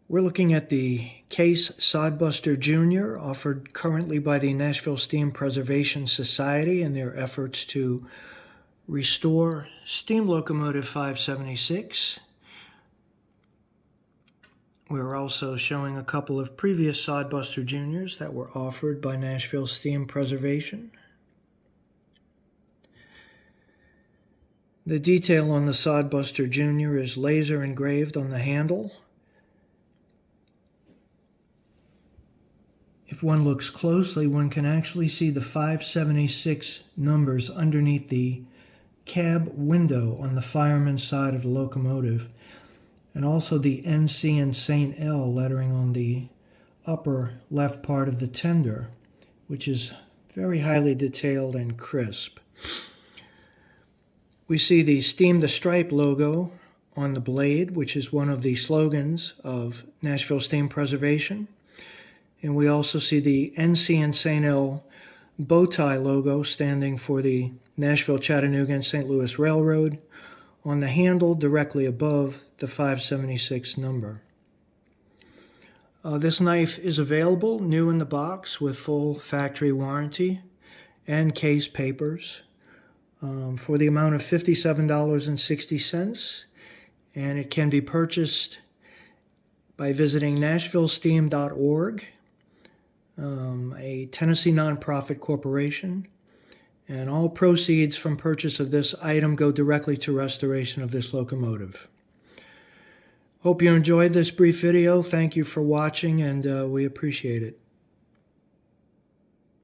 We're looking at the Case Sodbuster Jr., offered currently by the Nashville Steam Preservation Society in their efforts to restore steam locomotive 576. We're also showing a couple of previous Sodbuster Juniors that were offered by Nashville Steam Preservation. The detail on the Sodbuster Jr. is laser engraved on the handle. If one looks closely, one can actually see the 576 numbers underneath the cab window on the fireman's side of the locomotive, and also the NC and St. L lettering on the upper left part of the tender, which is very highly detailed and crisp. We see the Steam the Stripe logo on the blade, which is one of the slogans of Nashville Steam Preservation. And we also see the NC and St. L bow tie logo standing for the Nashville, Chattanooga, and St. Louis Railroad on the handle directly above the 576 number. This knife is available new in the box with full factory warranty and case papers for the amount of $57.60, and it can be purchased by visiting NashvilleSteam.org. A Tennessee nonprofit corporation, and all proceeds from purchase of this item go directly to restoration of this locomotive. Hope you enjoyed this brief video. Thank you for watching, and we appreciate it.